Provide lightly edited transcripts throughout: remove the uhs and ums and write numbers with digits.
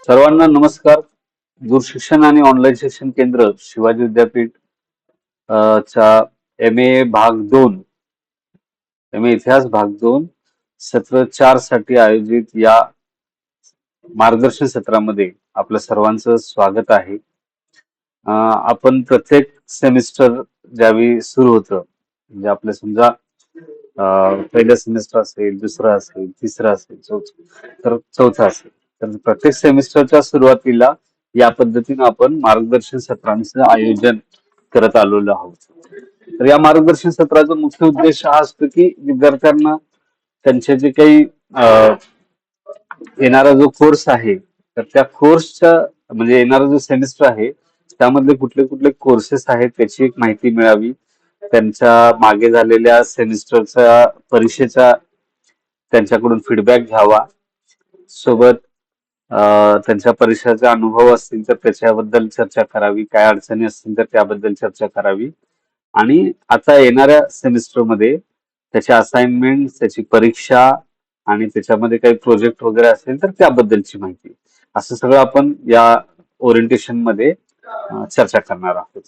सर्वांना नमस्कार. दूरशिक्षण आणि ऑनलाईन शिक्षण केंद्र शिवाजी विद्यापीठ च्या MA भाग 2, MA इतिहास भाग 2 सत्र 4 साठी आयोजित या मार्गदर्शन सत्रामध्ये आपलं सर्वांचं स्वागत आहे. आपण प्रत्येक सेमिस्टर ज्यावेळी सुरू होतं म्हणजे आपलं समजा पहिलं सेमिस्टर असेल, दुसरं असेल, तिसरं असेल, चौथा असेल, तर प्रत्येक सेमिस्टरच्या सुरुवातीला या पद्धतीनं आपण मार्गदर्शन सत्रांचं आयोजन करत आलेलो आहोत. तर या मार्गदर्शन सत्राचा मुख्य उद्देश हा असतो की विद्यार्थ्यांना त्यांचे जे काही येणारा जो कोर्स आहे तर त्या कोर्सच्या म्हणजे येणारा जो सेमिस्टर आहे त्यामधले कुठले कुठले कोर्सेस आहेत त्याची एक माहिती मिळावी. त्यांच्या मागे झालेल्या सेमिस्टरच्या परीक्षेचा त्यांच्याकडून फीडबॅक घ्यावा. सोबत त्यांच्या परीक्षेचे अनुभव असतील तर त्याच्याबद्दल चर्चा करावी, काय अडचणी असतील तर त्याबद्दल चर्चा करावी आणि आता येणाऱ्या सेमिस्टरमध्ये त्याची असाइनमेंट, त्याची परीक्षा आणि त्याच्यामध्ये काही प्रोजेक्ट वगैरे असेल तर त्याबद्दलची माहिती, असं सगळं आपण या ओरिएंटेशन मध्ये चर्चा करणार आहोत.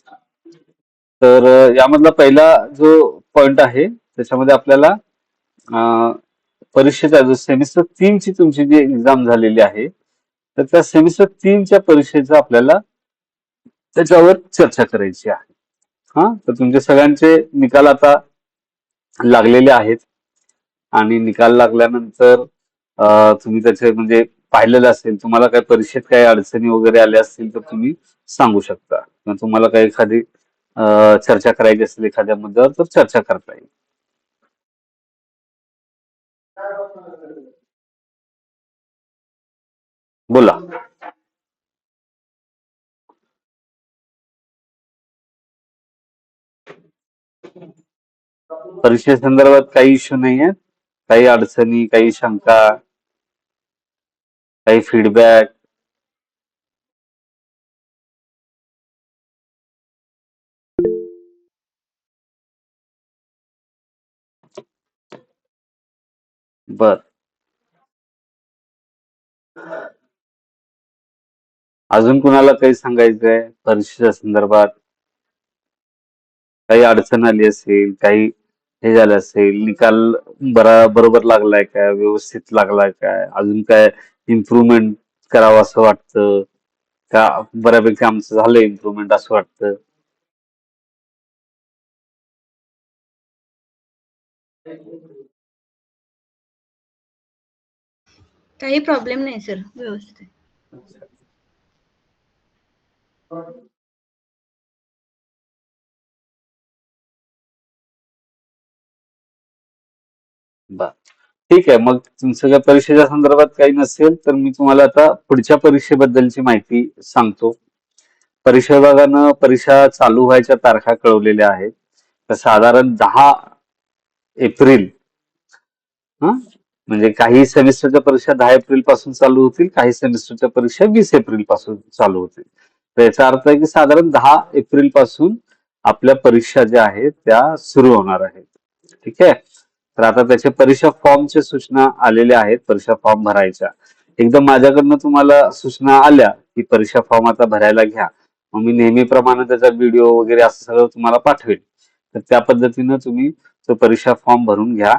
तर यामधला पहिला जो पॉइंट आहे त्याच्यामध्ये आपल्याला परीक्षेचा जो सेमिस्टर 3 ची तुमची जी एक्झाम झालेली आहे तर त्या सेमिस्टर 3 च्या परीक्षेचा आपल्याला त्याच्यावर चर्चा करायची आहे. तर तुमचे सगळ्यांचे निकाल आता लागलेले आहेत आणि निकाल लागल्यानंतर तुम्ही त्याचे म्हणजे पाहिलेलं असेल, तुम्हाला काही परीक्षेत काही अडचणी वगैरे आल्या असतील तर तुम्ही सांगू शकता किंवा तुम्हाला काही एखादी चर्चा करायची असेल एखाद्या मुद्द्यावर तर चर्चा करता येईल. बोला. परीक्षेसंदर्भात काही इश्यू नाही आहेत? काही अडचणी, काही शंका, काही फीडबॅक? बर. अजून कुणाला काही सांगायचंय परीक्षेच्या संदर्भात? काही अडचण आली असेल, काही हे झालं असेल, निकाल बरोबर लागलाय काय, व्यवस्थित लागलाय काय, अजून काय इम्प्रुव्हमेंट करावं असं वाटतं का, बऱ्यापैकी आमचं झालं इम्प्रुव्हमेंट असं वाटतं? काही प्रॉब्लेम नाही सर, व्यवस्थित. बर, ठीक आहे. मग तुमचं काय परीक्षेच्या संदर्भात काही नसेल तर मी तुम्हाला आता पुढच्या परीक्षेबद्दलची माहिती सांगतो. परीक्षा विभागानं परीक्षा चालू व्हायच्या तारखा कळवलेल्या आहेत. तर साधारण 10 एप्रिल, म्हणजे काही सेमिस्टरच्या परीक्षा 10 एप्रिल पासून चालू होतील, काही सेमिस्टरच्या परीक्षा 20 एप्रिल पासून चालू होतील. तर याचा अर्थ आहे की साधारण 10 एप्रिल पासून आपल्या परीक्षा ज्या आहेत त्या सुरू होणार आहेत. ठीक आहे. तर आता त्याच्या परीक्षा फॉर्मच्या सूचना आलेल्या आहेत, परीक्षा फॉर्म भरायच्या. एकदम माझ्याकडनं तुम्हाला सूचना आल्या की परीक्षा फॉर्म आता भरायला घ्या, मग मी नेहमीप्रमाणे त्याचा व्हिडिओ वगैरे असं सगळं तुम्हाला पाठवेल. तर त्या पद्धतीनं तुम्ही तो परीक्षा फॉर्म भरून घ्या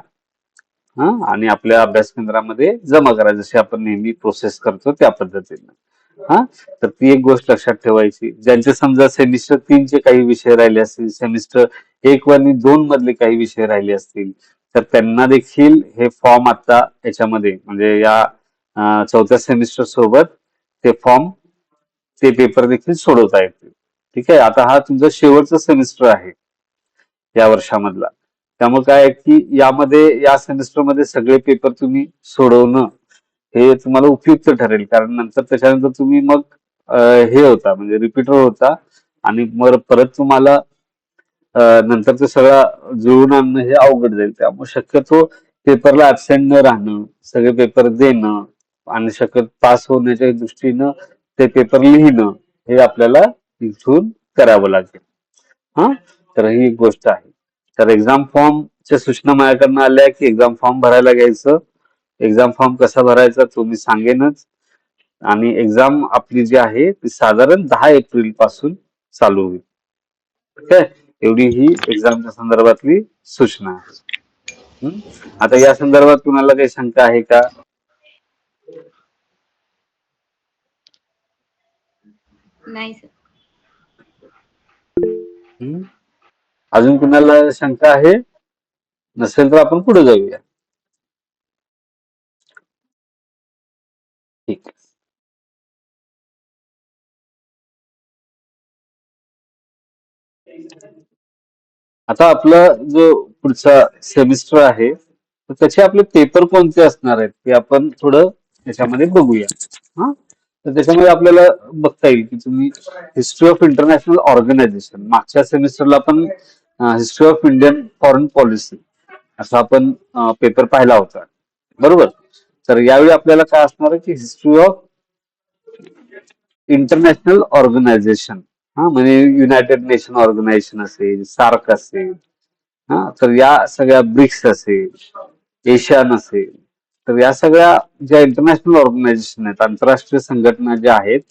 आणि आपल्या अभ्यास केंद्रामध्ये जमा करा, जशी आपण नेहमी प्रोसेस करतो त्या पद्धतीनं. तर ती एक गोष्ट लक्षात ठेवायची. ज्यांचे समजा सेमिस्टर 3 चे काही विषय राहिले असतील, सेमिस्टर 1 आणि 2 मधले काही विषय राहिले असतील तर त्यांना देखील हे फॉर्म आता याच्यामध्ये म्हणजे या चौथ्या सेमिस्टर सोबत ते फॉर्म, ते पेपर देखील सोडवता येतील. ठीक आहे. आता हा तुमचा शेवटचा सेमिस्टर आहे या वर्षामधला. त्यामुळे काय आहे की यामध्ये या सेमिस्टरमध्ये सगळे पेपर तुम्ही सोडवणं हे तुम्हाला उपयुक्त ठरेल, कारण नंतर त्याच्यानंतर तुम्ही मग हे होता म्हणजे रिपीटर होता आणि मग परत तुम्हाला नंतर ते सगळं जुळवून आणणं हे अवघड जाईल. त्यामुळे शक्यतो पेपरला ऍबसेंट न राहणं, सगळे पेपर देणं आणि शक्यतो पास होण्याच्या दृष्टीनं ते पेपर लिहिणं हे आपल्याला इथून करावं लागेल. तर ही एक गोष्ट आहे. तर एक्झाम फॉर्मच्या सूचना माझ्याकडनं आल्या की एक्झाम फॉर्म भरायला घ्यायचं. एक्झाम फॉर्म कसा भरायचा तो मी सांगेनच. आणि एक्झाम आपली जी आहे ती साधारण 10 एप्रिल पासून चालू होईल. ठीक आहे, एवढी ही एक्झामच्या संदर्भातली सूचना आहे. आता या संदर्भात कुणाला काही शंका आहे का? नाही सर. अजून कुणाला शंका आहे? नसेल तर आपण पुढे जाऊया. ठीक आहे. आता आपला जो पुढचा सेमिस्टर आहे तर त्याचे आपले पेपर कोणते असणार आहेत ते आपण थोडं त्याच्यामध्ये बघूया. हा, तर त्याच्यामध्ये आपल्याला बघता येईल की तुम्ही हिस्ट्री ऑफ इंटरनॅशनल ऑर्गनायझेशन, मागच्या सेमिस्टरला आपण history of Indian foreign policy असा आपण पेपर पाहिला होता, बरोबर. तर यावेळी आपल्याला काय असणार आहे की हिस्ट्री ऑफ इंटरनॅशनल ऑर्गनायझेशन, हा म्हणजे युनायटेड नेशन ऑर्गनायझेशन असेल, सार्क असेल, हा, तर या सगळ्या ब्रिक्स असेल, एशियान असेल, तर या सगळ्या ज्या इंटरनॅशनल ऑर्गनायझेशन आहेत, आंतरराष्ट्रीय संघटना ज्या आहेत,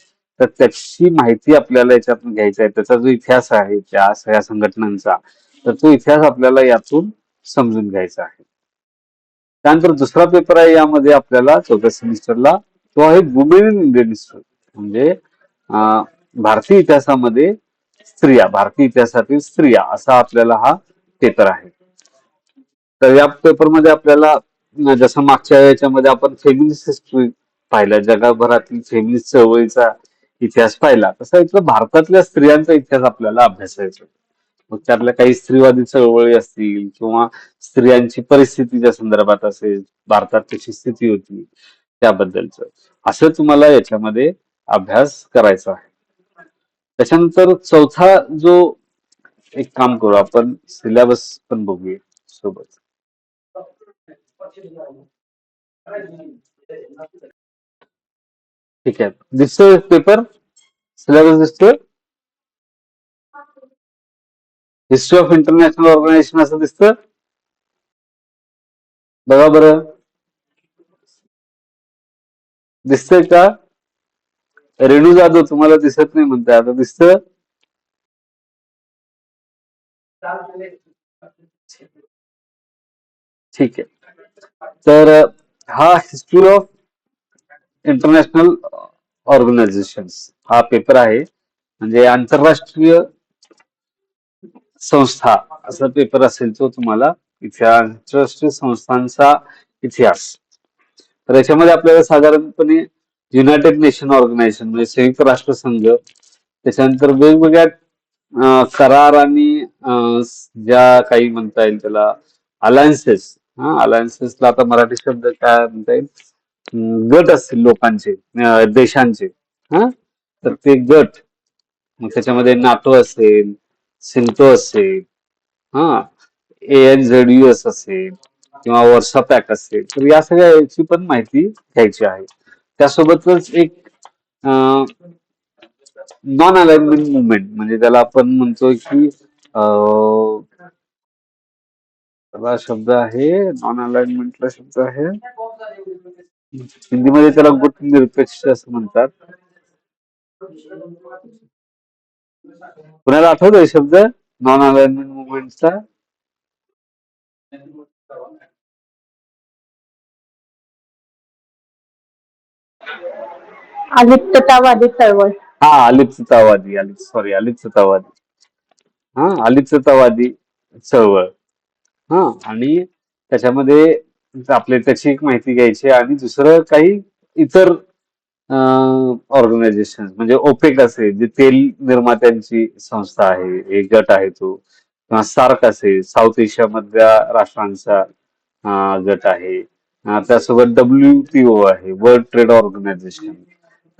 तर त्याची माहिती आपल्याला याच्यातून घ्यायचा आहे. त्याचा जो इतिहास आहे त्या सगळ्या संघटनांचा, तर तो इतिहास आपल्याला यातून समजून घ्यायचा आहे. त्यानंतर दुसरा पेपर आहे यामध्ये आपल्याला चौथ्या सेमिस्टरला, तो आहे वुमेन इन इंडियन हिस्ट्री, म्हणजे भारतीय इतिहासामध्ये स्त्रिया, भारतीय इतिहासातील स्त्रिया असा आपल्याला हा पेपर आहे. तर या पेपरमध्ये आपल्याला जसं मागच्या याच्यामध्ये आपण फेमिनिस्ट हिस्ट्री पाहिला, जगभरातील फेमिनिस्ट चळवळीचा इतिहास पाहिला, तसा इथं भारतातल्या स्त्रियांचा इतिहास आपल्याला अभ्यासायचा. मग त्यातल्या काही स्त्रीवादी चळवळी असतील किंवा स्त्रियांची परिस्थितीच्या संदर्भात असेल, भारतात कशी स्थिती होती त्याबद्दलच असं तुम्हाला याच्यामध्ये अभ्यास करायचा आहे. त्याच्यानंतर चौथा जो, एक काम करू आपण सिलेबस पण बघूया सोबत. ठीक आहे, दिसतोय पेपर, सिलेबस दिसतोय, हिस्ट्री ऑफ इंटरनॅशनल ऑर्गनायझेशन असं दिसतं, बघा बरं, दिसतंय का? रेणू जाधव तुम्हाला दिसत नाही म्हणताय, आता दिसतं? ठीक आहे, तर हा हिस्ट्री ऑफ इंटरनॅशनल ऑर्गनायझेशन हा पेपर आहे, म्हणजे आंतरराष्ट्रीय संस्था असा पेपर असेल तो तुम्हाला आंतरराष्ट्रीय संस्थांचा इतिहास. तर याच्यामध्ये आपल्याला साधारणपणे युनायटेड नेशन ऑर्गनायझेशन म्हणजे संयुक्त राष्ट्र संघ, त्याच्यानंतर वेगवेगळ्या करार आणि ज्या काही म्हणता येईल त्याला अलायन्सेस, अलायन्सेसला आता मराठी शब्द काय म्हणता येईल, गट असतील लोकांचे, देशांचे, हा, तर ते गट, मग त्याच्यामध्ये नाटो असेल, सिंटो असेल, हा, ANZUS असेल किंवा वर्षा पॅक असेल, तर या सगळ्या याची पण माहिती घ्यायची आहे. त्यासोबतच एक नॉन अलाइनमेंट मुवमेंट, म्हणजे त्याला आपण म्हणतोय की त्याला शब्द आहे, नॉन अलाइनमेंटला शब्द आहे हिंदीमध्ये, त्याला गुट निरपेक्ष असं म्हणतात. कुणाला आठवतोय शब्द नॉन अलाइनमेंट मुवमेंटचा? अलिप्ततावादी चळवळ. हा, अलिप्ततावादी, अलिप्ततावादी, हा, अलिप्ततावादी चळवळ, हा, आणि त्याच्यामध्ये आपले त्याची एक माहिती घ्यायची, आणि दुसरं काही इतर ऑर्गनायझेशन म्हणजे ओपेक असेल, जे तेल निर्मात्यांची संस्था आहे, एक गट आहे तो, किंवा सार्क असेल, साऊथ एशिया मधल्या राष्ट्रांचा गट आहे, त्यासोबत WTO आहे, वर्ल्ड ट्रेड ऑर्गनायझेशन.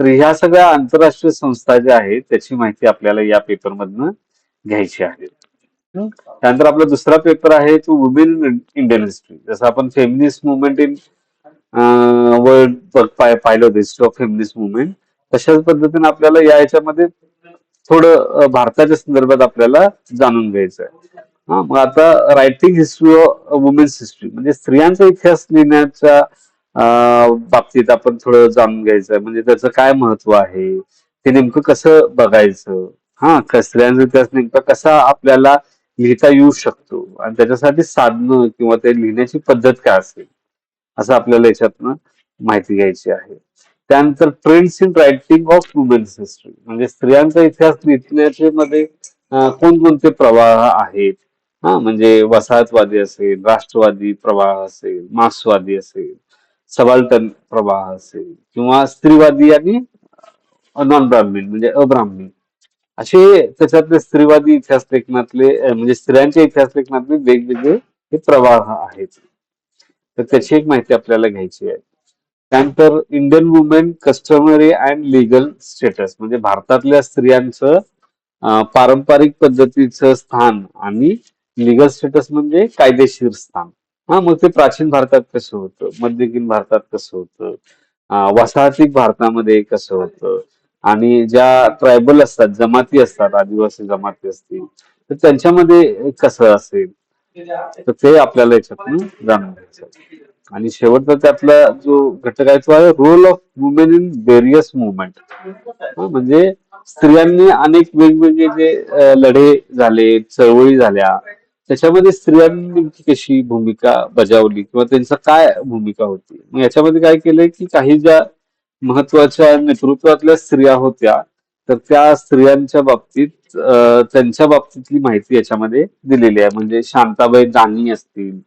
तर ह्या सगळ्या आंतरराष्ट्रीय संस्था ज्या आहेत त्याची माहिती आपल्याला या पेपर मधनं घ्यायची आहे. त्यानंतर आपला दुसरा पेपर आहे तो वुमेन इन इंडियन हिस्ट्री, जसं आपण फेमिनिस्ट मुवमेंट इन वर्ल्ड पाहिलं होतं, हिस्ट्री ऑफ फेमिनिस्ट मुवमेंट, तशाच पद्धतीने आपल्याला या याच्यामध्ये थोडं भारताच्या संदर्भात आपल्याला जाणून घ्यायचं आहे. हा, मग आता writing history of women's history म्हणजे स्त्रियांचा इतिहास लिहिण्याच्या बाबतीत आपण थोडं जाणून घ्यायचं म्हणजे त्याचं काय महत्व आहे, ते नेमकं कसं बघायचं, स्त्रियांचा इतिहास नेमका कसा आपल्याला लिहिता येऊ शकतो आणि त्याच्यासाठी साधनं किंवा ते लिहिण्याची पद्धत काय असेल असं आपल्याला याच्यातनं माहिती घ्यायची आहे. त्यानंतर trends in writing of women's history म्हणजे स्त्रियांचा इतिहास लिहिण्याचे मध्ये कोणकोणते प्रवाह आहेत. म्हणजे वसाहतवादी असेल, राष्ट्रवादी प्रवाह असेल, मार्क्सवादी असेल, सबाल्टर्न प्रवाह असेल किंवा स्त्रीवादी आणि नॉन ब्राह्मीण म्हणजे अब्राह्मणी असे त्याच्यातले स्त्रीवादी इतिहास लेखनातले म्हणजे स्त्रियांच्या इतिहास लेखनातले वेगवेगळे हे प्रवाह आहेत. तर त्याची एक माहिती आपल्याला घ्यायची आहे. त्यानंतर Indian women customary and legal status म्हणजे भारतातल्या स्त्रियांचं पारंपरिक पद्धतीचं स्थान आणि लिगल स्टेटस म्हणजे कायदेशीर स्थान. मग ते प्राचीन भारतात कसं होतं, मध्ययुगीन भारतात कसं होतं, वसाहतिक भारतामध्ये कसं होतं आणि ज्या ट्रायबल असतात, जमाती असतात, आदिवासी जमाती असतील तर त्यांच्यामध्ये कसं असेल तर ते आपल्याला याच्यातून जाणून घ्यायचं आहे. आणि शेवटचा त्यातला जो घटक आहे तो आहे role of women in various movement. म्हणजे स्त्रियांनी अनेक वेगवेगळे जे लढे झाले, चळवळी झाल्या त्याच्यामध्ये स्त्रियांनी कशी भूमिका बजावली किंवा त्यांचं काय भूमिका होती. मग याच्यामध्ये काय केलंय की काही ज्या महत्वाच्या नेतृत्वातल्या स्त्रिया होत्या तर त्या स्त्रियांच्या बाबतीत त्यांच्या बाबतीतली माहिती याच्यामध्ये दिलेली आहे. म्हणजे शांताबाई दानी असतील,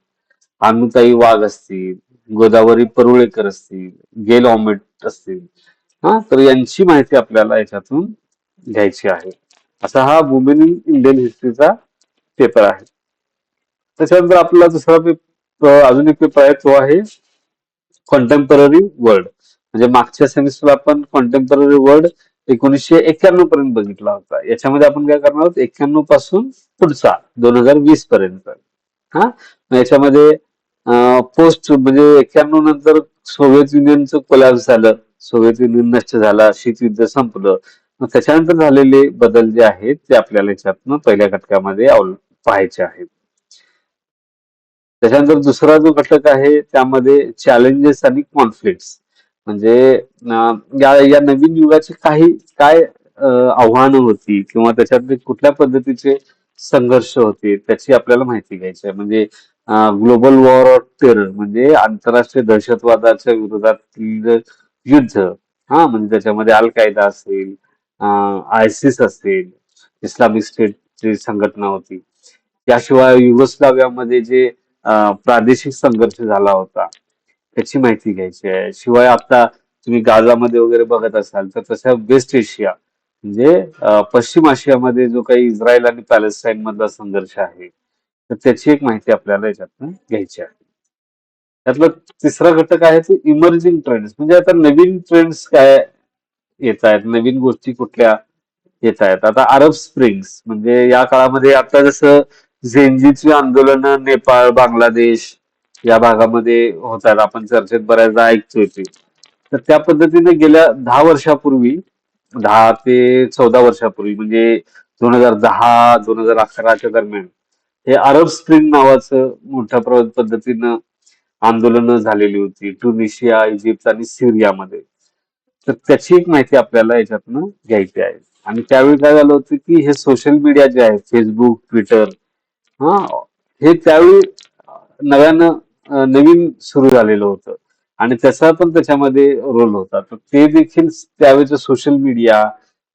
अनुताई वाघ असतील, गोदावरी परुळेकर असतील, गेल ऑमेट असतील, तर यांची माहिती आपल्याला याच्यातून घ्यायची आहे. असा हा वुमेन इन इंडियन हिस्ट्रीचा पेपर आहे. त्याच्यानंतर आपला दुसरा पेपर अजून एक पेपर आहे तो आहे कॉन्टेम्पररी वर्ल्ड. म्हणजे मागच्या सेमिस्टरला आपण कॉन्टेम्पररी वर्ल्ड 1991 पर्यंत बघितला होता. याच्यामध्ये आपण काय करणार आहोत 91 पासून पुढचा 2020 पर्यंत. मग याच्यामध्ये पोस्ट म्हणजे 91 नंतर सोव्हिएत युनियनचं कोलॅप्स झालं, सोव्हिएत युनियन नष्ट झाला, शीतयुद्ध संपलं. मग त्याच्यानंतर झालेले बदल जे आहेत ते आपल्याला याच्यातनं पहिल्या घटकामध्ये पाहायचे आहेत. त्याच्यानंतर दुसरा जो घटक आहे त्यामध्ये चॅलेंजेस आणि कॉन्फ्लिक्ट्स म्हणजे या नवीन युगाची काय आव्हानं होती किंवा त्याच्यातले कुठल्या पद्धतीचे संघर्ष होते त्याची आपल्याला माहिती घ्यायची आहे. म्हणजे ग्लोबल वॉर ऑफ टेरर म्हणजे आंतरराष्ट्रीय दहशतवादाच्या विरोधातील युद्ध. म्हणजे त्याच्यामध्ये अल कायदा असेल, आयसिस असेल, इस्लामिक स्टेटची संघटना होती. याशिवाय युगोस्लाव्यामध्ये जे प्रादेशिक संघर्ष झाला होता त्याची माहिती घ्यायची आहे. शिवाय आता तुम्ही गाझामध्ये वगैरे बघत असाल तर तशा वेस्ट एशिया म्हणजे पश्चिम आशियामध्ये जो काही इस्रायल आणि पॅलेस्टाईन मधला संघर्ष आहे तर त्याची एक माहिती आपल्याला याच्यातून घ्यायची आहे. त्यातला तिसरा घटक आहे तो इमर्जिंग ट्रेंड्स म्हणजे आता नवीन ट्रेंड्स काय येत आहेत, नवीन गोष्टी कुठल्या येत आहेत. आता अरब स्प्रिंग्स म्हणजे या काळामध्ये आता जसं झेंजीची आंदोलनं नेपाळ, बांगलादेश या भागामध्ये होत आहेत. आपण चर्चेत बऱ्याचदा ऐकतोय ते. तर त्या पद्धतीने गेल्या 10 वर्षापूर्वी 10 ते 14 वर्षापूर्वी म्हणजे 2010-2011च्या दरम्यान हे अरब स्प्रिंग नावाचं मोठ्या पद्धतीनं आंदोलनं झालेली होती ट्युनिशिया, इजिप्त आणि सिरियामध्ये. तर त्याची एक माहिती आपल्याला याच्यातनं घ्यायची आहे. आणि त्यावेळी काय झालं होतं की हे सोशल मीडिया जे आहे फेसबुक, ट्विटर हे त्यावेळी नवीन सुरू झालेलं होतं आणि त्याचा पण त्याच्यामध्ये रोल होता. तर ते देखील त्यावेळेचं सोशल मीडिया,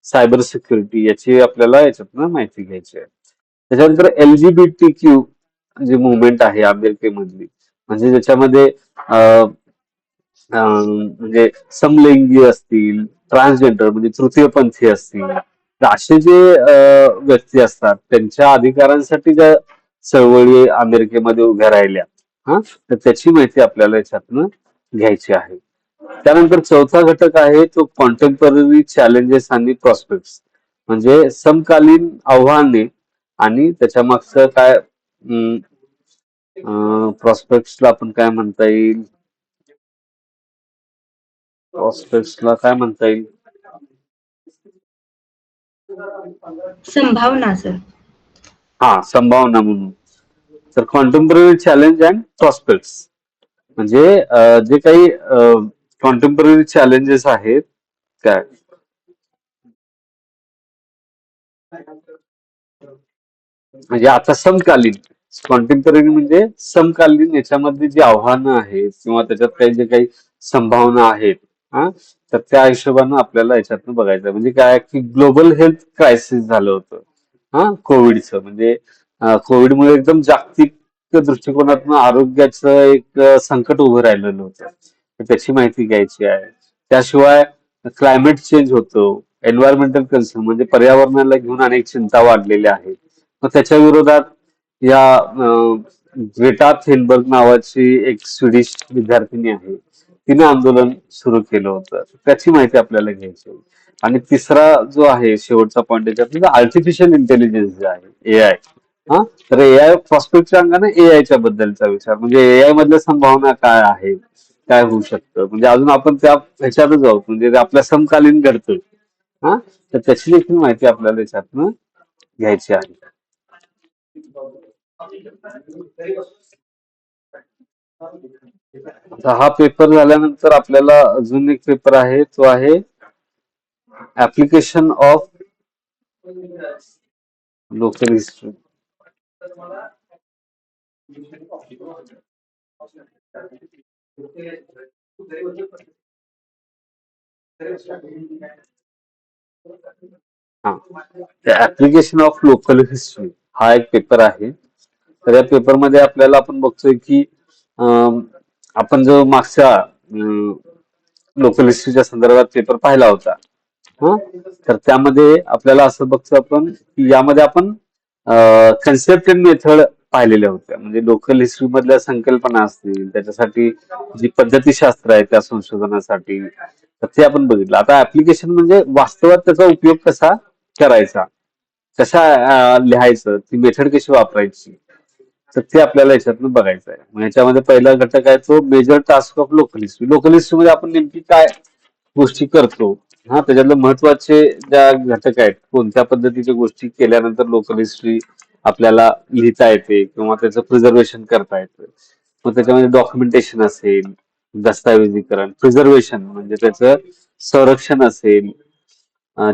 सायबर सिक्युरिटी याची आपल्याला याच्यातनं माहिती घ्यायची आहे. त्याच्यानंतर LGBTQ जी मुवमेंट आहे अमेरिकेमधली म्हणजे ज्याच्यामध्ये म्हणजे समलिंगी असतील, ट्रान्सजेंडर म्हणजे तृतीयपंथी असतील तर असे जे व्यक्ती असतात त्यांच्या अधिकारांसाठी ज्या चळवळी अमेरिकेमध्ये उभ्या राहिल्या तर त्याची माहिती आपल्याला याच्यातनं घ्यायची आहे. त्यानंतर चौथा घटक आहे तो कॉन्टेम्पररी चॅलेंजेस आणि प्रॉस्पेक्ट्स म्हणजे समकालीन आव्हाने आणि त्याच्या मागचं काय प्रॉस्पेक्ट्सला आपण काय म्हणता येईल, प्रॉस्पेक्ट्सला काय म्हणता येईल संभावना सर. संभावना म्हणून. तर कॉन्टेम्पररी चॅलेंज अँड प्रॉस्पेक्ट्स म्हणजे जे काही कॉन्टेम्पररी चॅलेंजेस आहेत काय म्हणजे आता समकालीन कॉन्टेम्पररी म्हणजे समकालीन याच्यामध्ये जी आव्हानं आहेत किंवा त्याच्यात काही जे काही संभावना आहेत हा तर त्या हिशोबानं आपल्याला याच्यातनं बघायचं म्हणजे काय की ग्लोबल हेल्थ क्रायसिस झालं होतं हा कोविडचं म्हणजे कोविडमुळे एकदम जागतिक दृष्टिकोनातून आरोग्याचं एक संकट उभं राहिलेलं होतं तर त्याची माहिती घ्यायची आहे त्याशिवाय क्लायमेट चेंज होतो एन्व्हायरमेंटल कन्सर्न म्हणजे पर्यावरणाला घेऊन अनेक चिंता वाढलेल्या आहेत मग त्याच्या विरोधात या ग्रेटा थेनबर्ग नावाची एक स्वीडिश विद्यार्थिनी आहे तिने आंदोलन सुरू केलं होतं त्याची माहिती आपल्याला घ्यायची आहे. आणि तिसरा जो आहे शेवटचा पॉईंट त्याच्यात आर्टिफिशियल इंटेलिजन्स जे आहे एआय हा तर एआय प्रॉस्पेक्टच्या अंगाने एआयच्या बद्दलचा विचार म्हणजे एआय मधल्या संभावना काय आहे काय होऊ शकतं म्हणजे अजून आपण त्या ह्याच्यातच आहोत म्हणजे ते आपल्या समकालीन घडतं हा तर त्याची देखील माहिती आपल्याला याच्यातनं घ्यायची आहे. आता हा पेपर झाल्यानंतर आपल्याला अजून एक पेपर आहे तो आहे ऍप्लिकेशन ऑफ लोकल हिस्ट्री. हा ऍप्लिकेशन ऑफ लोकल हिस्ट्री हा एक पेपर आहे तर या पेपरमध्ये आपल्याला आपण बघतोय की अं, आपण जो मागच्या लोकल हिस्ट्रीच्या संदर्भात पेपर पाहिला होता हं? तर त्यामध्ये आपल्याला असं बघतो आपण की यामध्ये आपण कन्सेप्ट अँड मेथड पाहिलेल्या होत्या म्हणजे लोकल हिस्ट्री मधल्या संकल्पना असतील त्याच्यासाठी जी पद्धतीशास्त्र आहे त्या संशोधनासाठी तर ते आपण बघितलं आता ऍप्लिकेशन म्हणजे वास्तवात त्याचा उपयोग कसा करायचा कशा लिहायचं ती मेथड कशी वापरायची तर ते आपल्याला याच्यातून बघायचं आहे मग याच्यामध्ये पहिला घटक आहे तो major task of local history local history मध्ये आपण नेमकी काय गोष्टी करतो हा त्याच्यातले महत्वाचे ज्या घटक आहेत कोणत्या पद्धतीच्या गोष्टी केल्यानंतर लोकल हिस्ट्री आपल्याला लिहिता येते किंवा त्याचं प्रिझर्वेशन करता येतं मग त्याच्यामध्ये डॉक्युमेंटेशन असेल दस्तऐवजीकरण प्रिझर्वेशन म्हणजे त्याचं संरक्षण असेल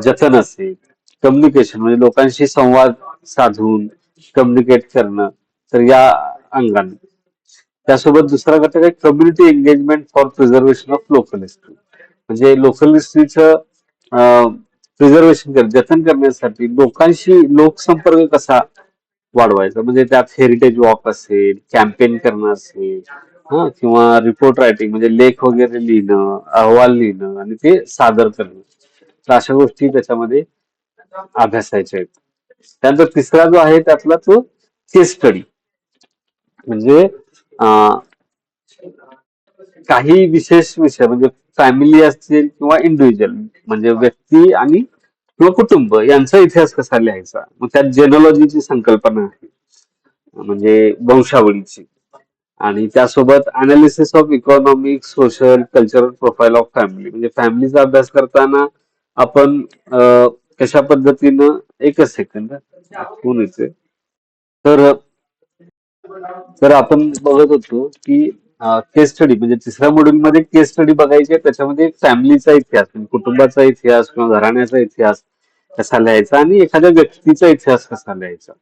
जतन असेल कम्युनिकेशन म्हणजे लोकांशी संवाद साधून कम्युनिकेट करणं तर या अंगाने त्यासोबत दुसरा घटक आहे community engagement for preservation of local history म्हणजे लोकल हिस्ट्रीचं प्रिझर्वेशन जतन करण्यासाठी लोकांशी लोकसंपर्क कसा वाढवायचा म्हणजे त्यात हेरिटेज वॉक असेल कॅम्पेन करणं असेल हा किंवा रिपोर्ट रायटिंग म्हणजे लेख वगैरे लिहिणं अहवाल लिहिणं आणि ते सादर करणं तर अशा गोष्टी त्याच्यामध्ये अभ्यासायच्या आहेत त्यानंतर तिसरा जो आहे त्यातला तो केस स्टडी म्हणजे अं, काही विशेष विषय म्हणजे फॅमिली असतील किंवा इंडिव्हिज्युअल म्हणजे व्यक्ती आणि किंवा कुटुंब यांचा इतिहास कसा लिहायचा मग त्यात जेनॉलॉजीची संकल्पना आहे म्हणजे वंशावळीची आणि त्यासोबत analysis of economic social cultural profile of family म्हणजे फॅमिलीचा अभ्यास करताना आपण कशा पद्धतीनं एकच सेकंद कोण येते तर तर आपण बघत होतो की केस स्टडी म्हणजे तिसऱ्या मॉड्यूल मध्ये केस स्टडी बघायची त्याच्यामध्ये फॅमिलीचा इतिहास म्हणजे कुटुंबाचा इतिहास किंवा घराण्याचा इतिहास कसा लिहायचा आणि एखाद्या व्यक्तीचा इतिहास कसा लिहायचा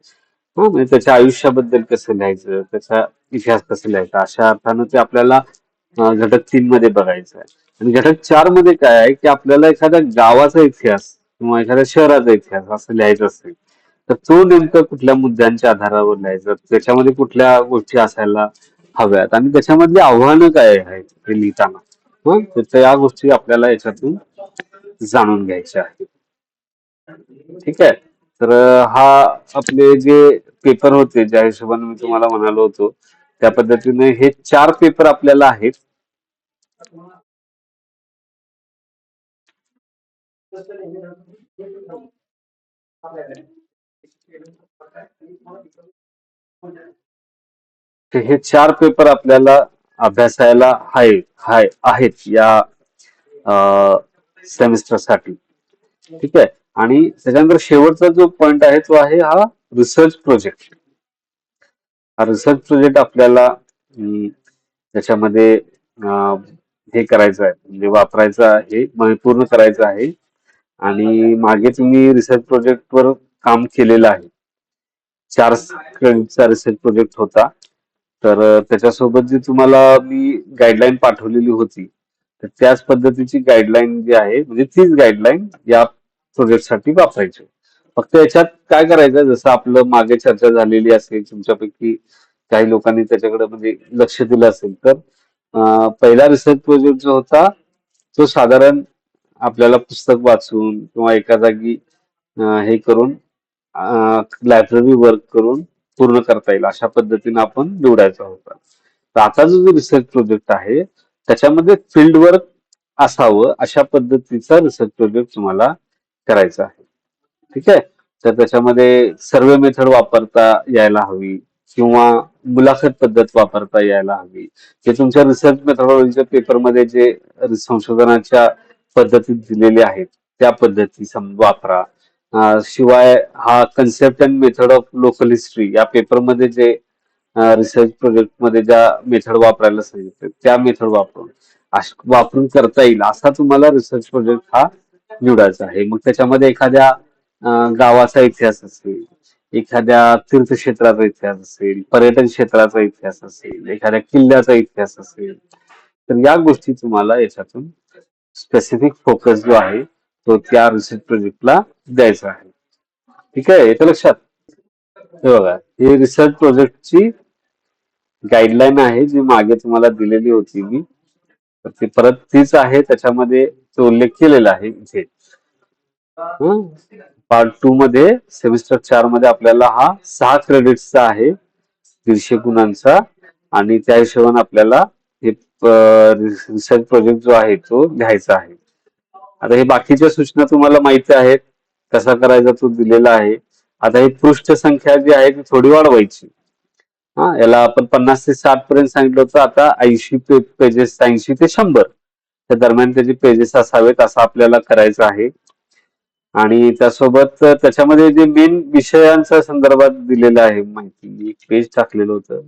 हा म्हणजे त्याच्या आयुष्याबद्दल कसं लिहायचं त्याचा इतिहास कसा लिहायचा अशा अर्थानं ते आपल्याला घटक 3 मध्ये बघायचं आहे आणि घटक 4 मध्ये काय आहे की आपल्याला एखाद्या गावाचा इतिहास किंवा एखाद्या शहराचा इतिहास असं लिहायचं असेल तर तो नेमकं कुठल्या मुद्द्यांच्या आधारावर लिहायचा त्याच्यामध्ये कुठल्या गोष्टी असायला हव्यात आणि त्याच्यामधली आव्हानं काय आहेत हे लिहिताना तर या गोष्टी आपल्याला याच्यातून जाणून घ्यायच्या आहेत ठीक आहे तर हा आपले जे पेपर होते ज्या हिशोबाने मी तुम्हाला म्हणालो होतो त्या पद्धतीने हे 4 पेपर आपल्याला आहेत तर हे 4 पेपर आपल्याला अभ्यासायला आहेत या सेमिस्टरसाठी ठीक आहे आणि त्याच्यानंतर शेवटचा जो पॉइंट आहे तो आहे हा रिसर्च प्रोजेक्ट हा रिसर्च प्रोजेक्ट आपल्याला त्याच्यामध्ये हे करायचं आहे, म्हणजे वापरायचं आहे, पूर्ण करायचं आहे. आणि मागे तुम्ही रिसर्च प्रोजेक्टवर काम केलेलं आहे. 4 क्रेडिटचा रिसर्च प्रोजेक्ट होता. तर त्याच्यासोबत जी तुम्हाला मी गाईडलाईन पाठवलेली होती, तर त्याच पद्धतीची गाईडलाईन जी आहे, म्हणजे तीच गाईडलाईन या प्रोजेक्टसाठी वापरायची. फक्त याच्यात काय करायचं, जसं आपलं मागे चर्चा झालेली असेल, तुमच्यापैकी काही लोकांनी त्याच्याकडे म्हणजे लक्ष दिलं असेल, तर पहिला रिसर्च प्रोजेक्ट जो होता तो साधारण आपल्याला पुस्तक वाचून किंवा एका जागी हे करून लायब्ररी वर्क करून पूर्ण करता येईल अशा पद्धतीने आपण निवडायचा होता. तर आता जो रिसर्च प्रोजेक्ट आहे त्याच्यामध्ये फील्ड वर्क असावं अशा पद्धतीचा रिसर्च प्रोजेक्ट तुम्हाला करायचा आहे. ठीक आहे. तर त्याच्यामध्ये सर्वे मेथड वापरता यायला हवी किंवा मुलाखत पद्धत वापरता यायला हवी. जे तुमच्या रिसर्च मेथडॉलॉजीच्या पेपरमध्ये जे संशोधनाच्या पद्धती दिलेल्या आहेत त्या पद्धती वापरा. शिवाय हा concept and method of local history या पेपरमध्ये जे रिसर्च प्रोजेक्ट मध्ये ज्या मेथड वापरायला सांगितले त्या मेथड वापरून करता येईल असा तुम्हाला रिसर्च प्रोजेक्ट हा निवडायचा आहे. मग त्याच्यामध्ये एखाद्या गावाचा इतिहास असेल, एखाद्या तीर्थक्षेत्राचा इतिहास असेल, पर्यटन क्षेत्राचा इतिहास असेल, एखाद्या किल्ल्याचा इतिहास असेल, तर या गोष्टी तुम्हाला याच्यातून स्पेसिफिक फोकस जो आहे तो त्या रिसर्च प्रोजेक्टला द्यायचा आहे. ठीक आहे, येतं लक्षात? हे बघा, ही रिसर्च प्रोजेक्टची गाईडलाईन आहे जी मागे तुम्हाला दिलेली होती मी, तर ती परत तीच आहे, त्याच्यामध्ये तो उल्लेख केलेला आहे इथे. पार्ट 2 मध्ये सेमिस्टर 4 मध्ये आपल्याला हा 6 क्रेडिट्सचा आहे, 150 गुणांचा, आणि त्या हिशोबाने आपल्याला हे रिसर्च प्रोजेक्ट जो आहे तो लिहायचा आहे. आता हे बाकीच्या सूचना तुम्हाला माहिती आहेत, कसा करायचा तो दिलेला आहे. आता ही पृष्ठ संख्या जी आहे ती थोडी वाढवायची. याला आपण 50 ते 60 पर्यंत सांगितलं होतं, आता 80 पेजेस, 80 ते 100 त्या दरम्यान त्याचे पेजेस असावेत असं आपल्याला करायचं आहे. आणि त्यासोबत त्याच्यामध्ये जे मेन विषयांच्या संदर्भात दिलेलं आहे माहिती, मी एक पेज टाकलेलं होतं.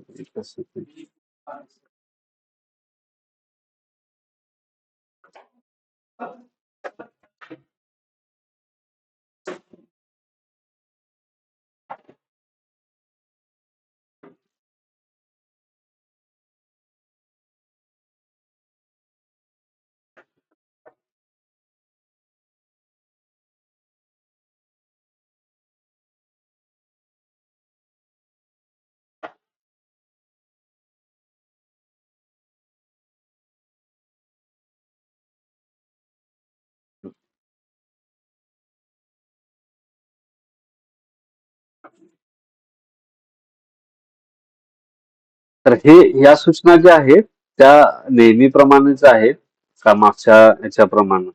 तर या सूचना ज्या आहेत त्या नेहमीप्रमाणेच आहेत का मागच्या याच्याप्रमाणे.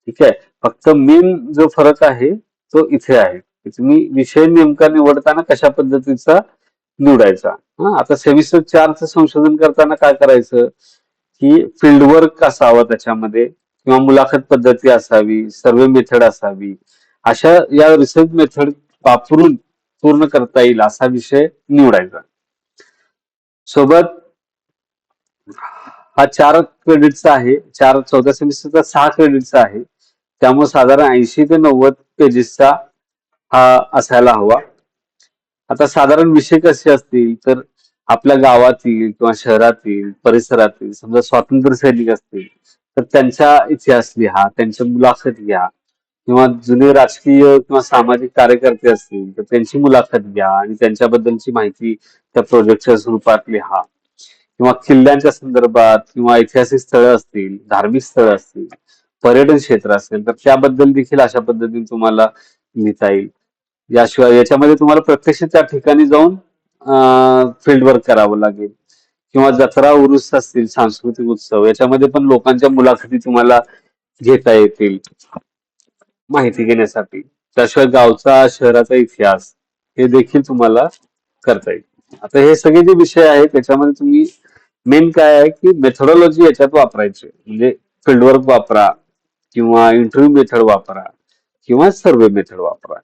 ठीक आहे, फक्त मेन जो फरक आहे तो इथे आहे की तुम्ही विषय नेमका निवडताना कशा पद्धतीचा निवडायचा. आता सेमिस्टर 4चं संशोधन करताना काय करायचं की फील्ड वर्क असावं त्याच्यामध्ये, किंवा मुलाखत पद्धती असावी, सर्वे मेथड असावी, अशा या रिसर्च मेथड वापरून पूर्ण करता येईल असा विषय निवडायचा. सोबत हा 4 क्रेडिटचा आहे, 4 सेमिस्टरचा 6 क्रेडिटचा आहे, त्यामुळे साधारण 80 ते 90 पेजेसचा हा असायला हवा. आता साधारण विषय कसे असतील तर आपल्या गावातील किंवा शहरातील परिसरातील समजा स्वातंत्र्य सैनिक असतील तर त्यांचा इतिहास लिहा, त्यांच्या मुलाखत घ्या, किंवा जुने राजकीय किंवा सामाजिक कार्यकर्ते असतील तर त्यांची मुलाखत घ्या आणि त्यांच्याबद्दलची माहिती त्या प्रोजेक्टच्या स्वरूपात लिहा. किंवा किल्ल्यांच्या संदर्भात किंवा ऐतिहासिक स्थळं असतील, धार्मिक स्थळं असतील, पर्यटन क्षेत्र असेल तर त्याबद्दल देखील अशा पद्धतीने तुम्हाला लिहिता येईल. याशिवाय याच्यामध्ये तुम्हाला प्रत्यक्ष त्या ठिकाणी जाऊन फील्ड वर्क करावं लागेल, किंवा जत्रा उरूस असतील, सांस्कृतिक उत्सव, याच्यामध्ये पण लोकांच्या मुलाखती तुम्हाला घेता येतील माहिती घेण्यासाठी. त्याशिवाय गावचा शहराचा इतिहास हे देखील तुम्हाला करता येईल. आता हे सगळे जे विषय आहेत त्याच्यामध्ये तुम्ही मेन काय आहे की मेथोडॉलॉजी याच्यात वापरायची, म्हणजे फील्डवर्क वापरा किंवा इंटरव्ह्यू मेथड वापरा किंवा सर्वे मेथड वापरा.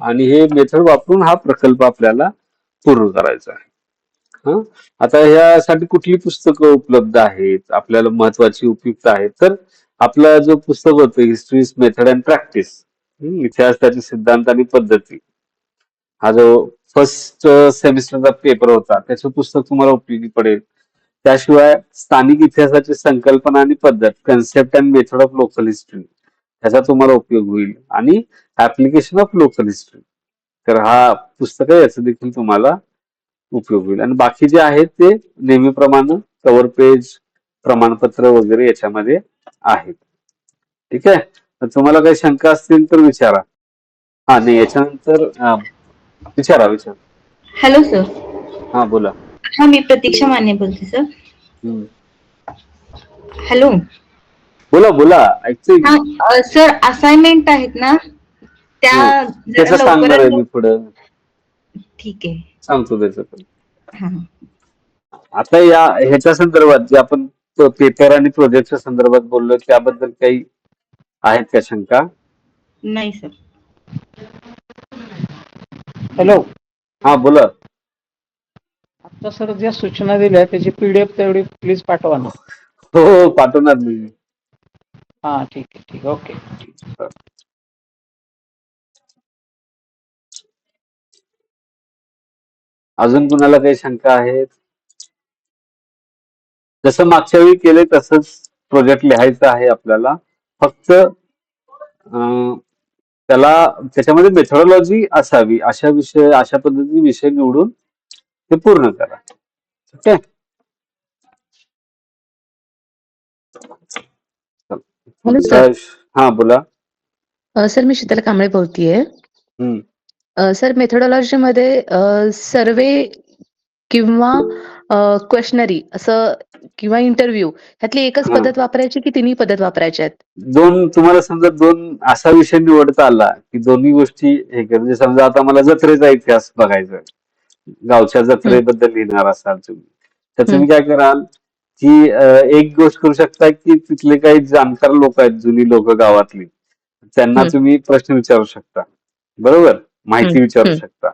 आणि हे मेथड वापरून हा प्रकल्प आपल्याला पूर्ण करायचा आहे. हं. आता ह्यासाठी कुठली पुस्तकं उपलब्ध आहेत, आपल्याला महत्वाची उपयुक्त आहेत, तर आपला जो पुस्तक होतं हिस्ट्री मेथड अँड प्रॅक्टिस, इतिहास त्याचे सिद्धांत आणि पद्धती, हा जो फर्स्ट सेमिस्टरचा पेपर होता त्याचं पुस्तक तुम्हाला उपयोगी पडेल. त्याशिवाय स्थानिक इतिहासाची संकल्पना आणि पद्धत, concept and method of local history, ह्याचा तुम्हाला उपयोग होईल. आणि ऍप्लिकेशन ऑफ लोकल हिस्ट्री, तर हा पुस्तक आहे, याचा देखील तुम्हाला उपयोग होईल. आणि बाकी जे आहेत ते नेहमीप्रमाणे कव्हर पेज, प्रमाणपत्र वगैरे याच्यामध्ये आहेत. ठीक आहे. तर तुम्हाला काही शंका असतील तर विचारा. हा नाही, याच्यानंतर विचारा विचारा. Hello sir. हा बोला. हा, मी प्रतीक्षा माने बोलते सर. हम्म. हॅलो. बोला बोला, ऐकतोय हा, मी. सर असाइनमेंट आहेत ना, त्या हं. जरा त्याचं सांगणार आहे लवकरात मी पुढं. ठीक आहे. सांगतो त्याचं पण. हा. आता ह्याच्या संदर्भात जे आपण पेपर आणि प्रोजेक्टच्या संदर्भात बोललो त्याबद्दल काही आहेत का शंका? नाही सर. हॅलो. हा बोला. आता सर ज्या सूचना दिल्या त्याची PDF तेवढी प्लीज पाठवा ना. हो हो, पाठवणार मी. हा ठीक आहे, ठीक, ओके. अजून कुणाला काही शंका आहेत? जसं मागच्या वेळी केले तसंच प्रोजेक्ट लिहायचं आहे आपल्याला. फक्त त्याला त्याच्यामध्ये मेथोडॉलॉजी असावी, अशा पद्धतीने विषय निवडून ते पूर्ण करा. ठीक आहे. Hello sir. हा बोला. सर मी शीतल कांबळे बोलतीये. हम्म. सर मेथोडॉलॉजीमध्ये सर्वे किंवा क्वेशनरी असं किंवा इंटरव्ह्यू ह्यातली एकच हा. पद्धत वापरायची की तिन्ही पद्धत वापरायच्या आहेत? तुम्हाला समजा असा विषय निवडता आला की दोन्ही गोष्टी हे म्हणजे समजा आता मला जत्रेचा इतिहास बघायचा आहे, गावच्या जत्रेबद्दल लिहिणार असाल तुम्ही, तर तुम्ही काय कराल की एक गोष्ट करू शकता की तिथले काही जाणकार लोक आहेत, जुनी लोक गावातली, त्यांना तुम्ही प्रश्न विचारू शकता, बरोबर, माहिती विचारू शकता.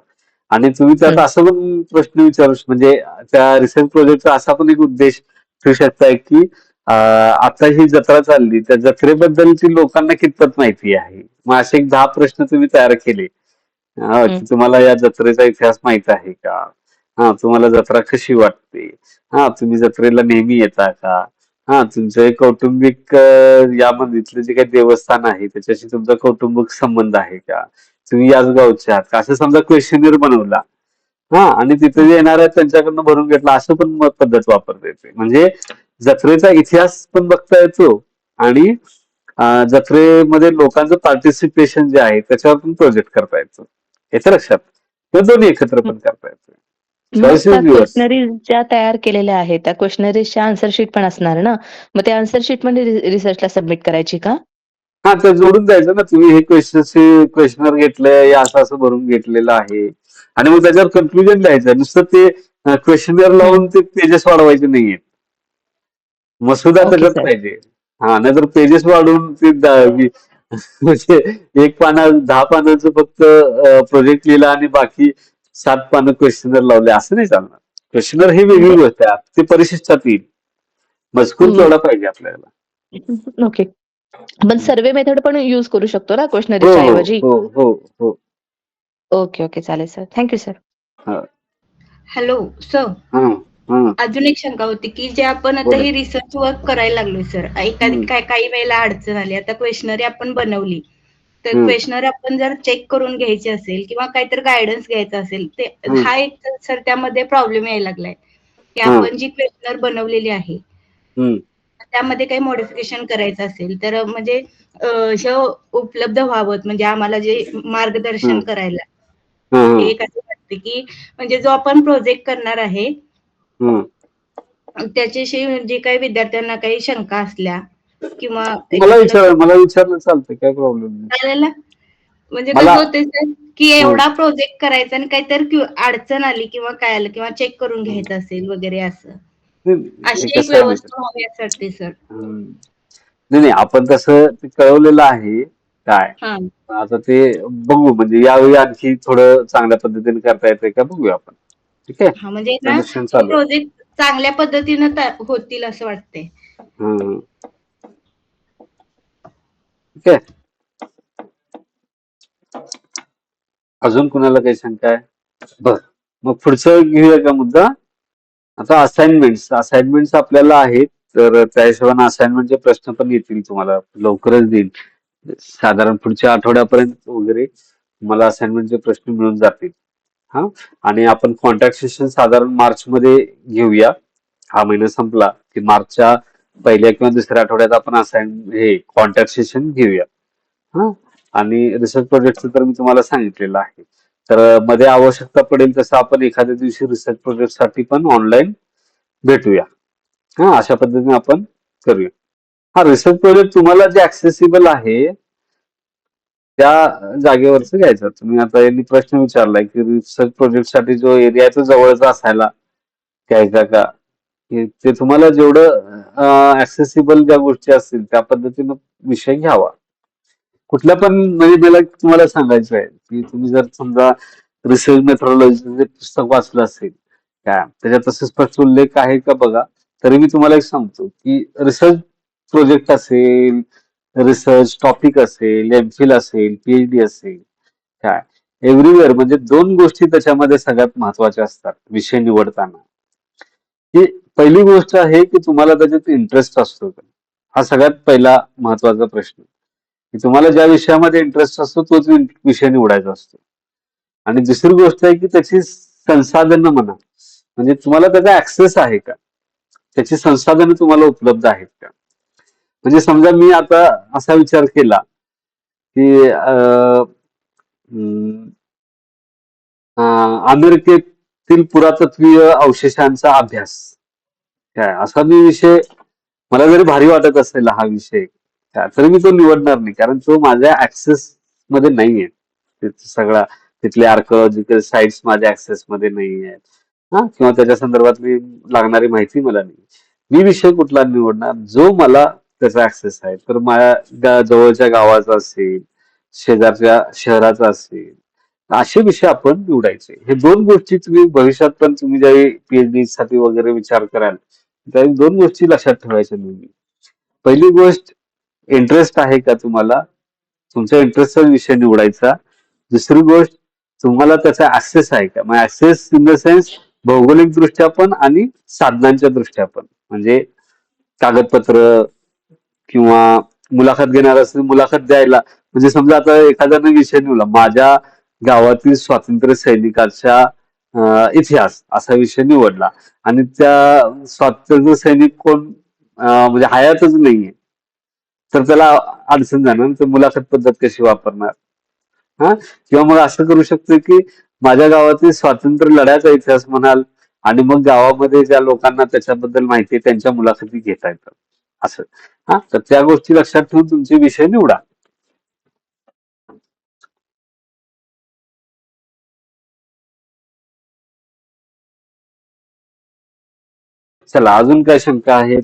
आणि तुम्ही त्यात असं पण प्रश्न विचारू म्हणजे त्या रिसर्च प्रोजेक्टचा असा पण एक उद्देश ठेवू शकताय की आता ही जत्रा चालली, त्या जत्रेबद्दलची लोकांना कितपत माहिती आहे. मग असे एक 10 प्रश्न तुम्ही तयार केले की तुम्हाला या जत्रेचा इतिहास माहित आहे का, तुम्हाला जत्रा कशी वाटते, तुम्ही जत्रेला नेहमी येता का, तुमचं कौटुंबिक यामध्ये इथले जे काही देवस्थान आहे त्याच्याशी तुमचा कौटुंबिक संबंध आहे का, तुम्ही याच गावचे आहात का, असं समजा क्वेश्चनर बनवला. आणि तिथे जे येणार आहेत त्यांच्याकडनं भरून घेतला, असं पण पद्धत वापरता येते. म्हणजे जत्रेचा इतिहास पण बघता येतो आणि जत्रेमध्ये लोकांचं पार्टिसिपेशन जे आहे त्याच्यावर पण प्रोजेक्ट करता येतो. याच्या लक्षात, किंवा दोन्ही एकत्र पण करता येतो. मग चॉईस त्या इज युअर्स. क्वेशनरीज ज्या तयार केलेल्या आहेत त्या क्वेशनरीजच्या आन्सर शीट पण असणार ना, मग त्या आन्सर शीट मध्ये रिसर्चला सबमिट करायची का? ते जोडून द्यायचं ना, तुम्ही हे क्वेश्चनर घेतलंय, असं असं भरून घेतलेलं आहे, आणि मग त्याच्यावर कन्क्लुजन द्यायचं. नुसतं ते क्वेश्चनर लावून ते पेजेस वाढवायचे नाहीये, मसुदा ओके त्याच्यात सर. पाहिजे. नाहीतर पेजेस वाढवून ते म्हणजे एक 10 पानाचं फक्त प्रोजेक्ट लिहिला आणि बाकी 7 पानं क्वेश्चनर लावले, असं नाही चालणार. क्वेश्चनर ही वेगळी गोष्ट आहे, ते परिशिष्टात येईल. मजकूर तेवढा पाहिजे आपल्याला. ओके. पण सर्वे मेथड पण युज करू शकतो ना हो क्वेशनरीच्या हो ऐवजी? हो हो हो. ओके ओके, चालेल sir. Thank you sir. Hello sir. हा. अजून एक शंका होती की जे आपण आता बोला. हे रिसर्च वर्क करायला लागलोय सर, काही वेळेला अडचण आली, आता क्वेशनरी आपण बनवली, तर क्वेशनरी आपण जर चेक करून घ्यायची असेल किंवा काहीतरी गायडन्स घ्यायचा असेल, हा एक सर त्यामध्ये प्रॉब्लेम यायला लागलाय की आपण जी क्वेशनर बनवलेली आहे त्यामध्ये काही मॉडिफिकेशन करायचं असेल तर म्हणजे हे उपलब्ध व्हावं, म्हणजे आम्हाला जे मार्गदर्शन करायला. एक असं वाटतं की म्हणजे जो आपण प्रोजेक्ट करणार आहे त्याच्याशी जे काही विद्यार्थ्यांना काही शंका असल्या किंवा मला विचारलं चालतंय, काय प्रॉब्लेम नाही. चालेल. म्हणजे मला कसं होतंय सर की एवढा प्रोजेक्ट करायचा आणि काहीतरी अडचण आली किंवा काय आलं किंवा चेक करून घ्यायचं असेल वगैरे, असं हे अशी एक कसं आहे माहिती व्यवस्था व्हावी असं वाटते सर. नाही, आपण तसं ते कळवलेलं आहे. काय हा. आता ते बघू, म्हणजे यावेळी आणखी थोडं चांगल्या पद्धतीने करता येतंय का बघूया आपण. ठीक आहे, हा म्हणजे ना रजिस्ट्रेशन चालू आहे. प्रोजेक्ट चांगल्या पद्धतीनं होतील असं वाटतंय. हम्म. ठीक आहे, अजून कुणाला काही शंका आहे? बर, मग पुढचं घेऊया का मुद्दा. आता असाइनमेंट्स आपल्याला आहेत, तर त्या हिशोबाने असाइनमेंटचे प्रश्न पण येतील तुम्हाला, लवकरच देईल. साधारण पुढच्या आठवड्यापर्यंत वगैरे तुम्हाला असाइनमेंटचे प्रश्न मिळून जातील. हा, आणि आपण कॉन्टॅक्ट सेशन साधारण मार्च मध्ये घेऊया. हा महिना संपला की मार्चच्या पहिल्या किंवा दुसऱ्या आठवड्यात आपण हे कॉन्टॅक्ट सेशन घेऊया. हा, आणि रिसर्च प्रोजेक्टचं तर मी तुम्हाला सांगितलेलं आहे. तर मध्ये आवश्यकता पडेल तसं आपण एखाद्या दिवशी रिसर्च प्रोजेक्ट साठी पण ऑनलाईन भेटूया. हा, अशा पद्धतीने आपण करूया. हा, रिसर्च प्रोजेक्ट तुम्हाला जे ऍक्सेसिबल आहे त्या जागेवरच घ्यायचं. तुम्ही आता यांनी प्रश्न विचारलाय की रिसर्च प्रोजेक्ट साठी जो एरिया आहे तो जवळचा असायला घ्यायचा का, ते तुम्हाला जेवढं ऍक्सेसिबल ज्या गोष्टी असतील त्या पद्धतीनं विषय घ्यावा. कुठल्या पण, म्हणजे मला तुम्हाला सांगायचं आहे की तुम्ही जर समजा रिसर्च मेथोडॉलॉजीचे पुस्तक वाचलं असेल काय, त्याच्यात तसं स्पष्ट उल्लेख आहे का बघा. तरी मी तुम्हाला एक सांगतो की रिसर्च प्रोजेक्ट असेल, रिसर्च टॉपिक असेल, एमफिल असेल, पीएचडी असेल, काय एव्हरीवेअर म्हणजे दोन गोष्टी त्याच्यामध्ये सगळ्यात महत्वाच्या असतात विषय निवडताना. की पहिली गोष्ट आहे की तुम्हाला त्याच्यात इंटरेस्ट असतो का, हा सगळ्यात पहिला महत्वाचा प्रश्न. की तुम्हाला ज्या विषयामध्ये इंटरेस्ट असतो तोच विषय निवडायचा असतो. आणि दुसरी गोष्ट आहे की त्याची संसाधनं म्हणा, म्हणजे तुम्हाला त्याचा ऍक्सेस आहे का, त्याची संसाधनं तुम्हाला उपलब्ध आहेत का. म्हणजे समजा मी आता असा विचार केला की अमेरिकेतील पुरातत्वीय अवशेषांचा अभ्यास, काय असा मी विषय, मला जरी भारी वाटत असेल हा विषय, तरी मी तो निवडणार नाही, कारण तो माझ्या ऍक्सेस मध्ये नाहीये. सगळा तिथले आर्किओलॉजिकल साइट्स माझ्या ऍक्सेस मध्ये नाही आहेत, हा, किंवा त्याच्या संदर्भातली लागणारी माहिती मला नाही. मी विषय कुठला निवडणार, जो मला त्याचा ऍक्सेस आहे. तर माझ्या जवळच्या गावाचा असेल, शेजारच्या शहराचा असेल, असे विषय आपण निवडायचे. हे दोन गोष्टी तुम्ही भविष्यात पण तुम्ही ज्यावेळी पीएचडी साठी वगैरे विचार कराल त्यावेळी दोन गोष्टी लक्षात ठेवायच्या नेहमी. पहिली गोष्ट, इंटरेस्ट आहे का तुम्हाला, तुमच्या इंटरेस्टचा विषय निवडायचा. दुसरी गोष्ट, तुम्हाला त्याचा ऍक्सेस आहे का. मग ऍक्सेस इन द सेन्स भौगोलिक दृष्ट्या पण आणि साधनांच्या दृष्ट्या पण, म्हणजे कागदपत्र किंवा मुलाखत घेणार असेल, मुलाखत द्यायला, म्हणजे समजा आता एखाद्याने विषय निवडला माझ्या गावातील स्वातंत्र्य सैनिकाचा इतिहास असा विषय निवडला, आणि त्या स्वातंत्र्य सैनिक कोण म्हणजे हयातच नाहीये, तर त्याला अडचण जाणार, तर मुलाखत पद्धत कशी वापरणार. हा, किंवा मग असं करू शकतो की माझ्या गावातील स्वातंत्र्य लढ्याचा इतिहास म्हणाल, आणि मग गावामध्ये ज्या लोकांना त्याच्याबद्दल माहिती आहे त्यांच्या मुलाखती घेता येतात असं. हा, तर त्या गोष्टी लक्षात ठेवून तुमचे विषय निवडा. चला, अजून काय शंका आहेत?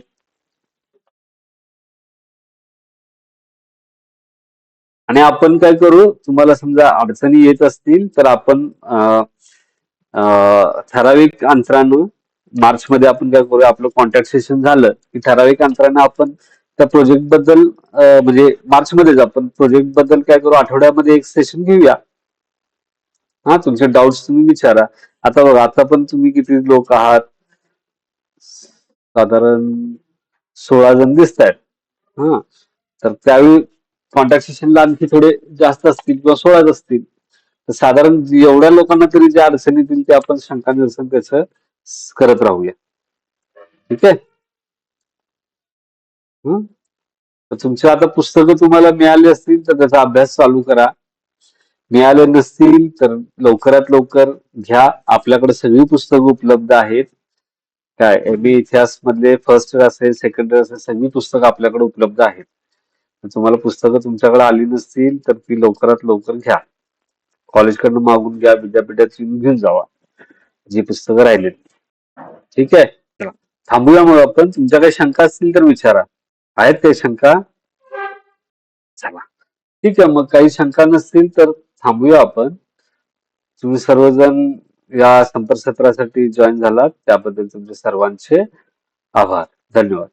आणि आपण काय करू, तुम्हाला समजा अडचणी येत असतील तर आपण ठराविक अंतरानं मार्च मध्ये आपण काय करूया, आपलं कॉन्टॅक्ट सेशन झालं की ठराविक अंतरानं आपण त्या प्रोजेक्ट बद्दल म्हणजे मार्च मध्येच आपण प्रोजेक्ट बद्दल काय करू, आठवड्यामध्ये एक सेशन घेऊया. हा, तुमचे डाऊट्स तुम्ही विचारा. आता बघा, आता पण तुम्ही किती लोक आहात, साधारण 16 जण दिसत आहेत. हा, तर त्यावेळी कॉन्टॅक्ट सेशनला आणखी थोडे जास्त असतील किंवा 16च असतील, तर साधारण एवढ्या लोकांना तरी ज्या अडचणी येतील ते आपण शंका निरसन त्याचं करत राहूया. ठीक आहे. तर तुमची आता पुस्तकं तुम्हाला मिळाली असतील तर त्याचा अभ्यास चालू करा. मिळाले नसतील तर लवकरात लवकर घ्या. आपल्याकडे सगळी पुस्तकं उपलब्ध आहेत. काय एमए इतिहास मधले फर्स्ट इयर असेल, सेकंड इयर असेल, सगळी पुस्तकं आपल्याकडे उपलब्ध आहेत. तुम्हाला पुस्तकं तुमच्याकडे आली नसतील तर ती लवकरात लवकर घ्या. कॉलेजकडनं मागून घ्या, विद्यापीठात घेऊन जावा जी पुस्तकं राहिलेत. ठीक आहे, चला थांबूया. मग आपण, तुमच्या काही शंका असतील तर विचारा. आहेत काही शंका? चला ठीक आहे, मग काही शंका नसतील तर थांबूया आपण. तुम्ही सर्वजण या संपर्क सत्रासाठी जॉईन झालात त्याबद्दल तुमचे सर्वांचे आभार. धन्यवाद.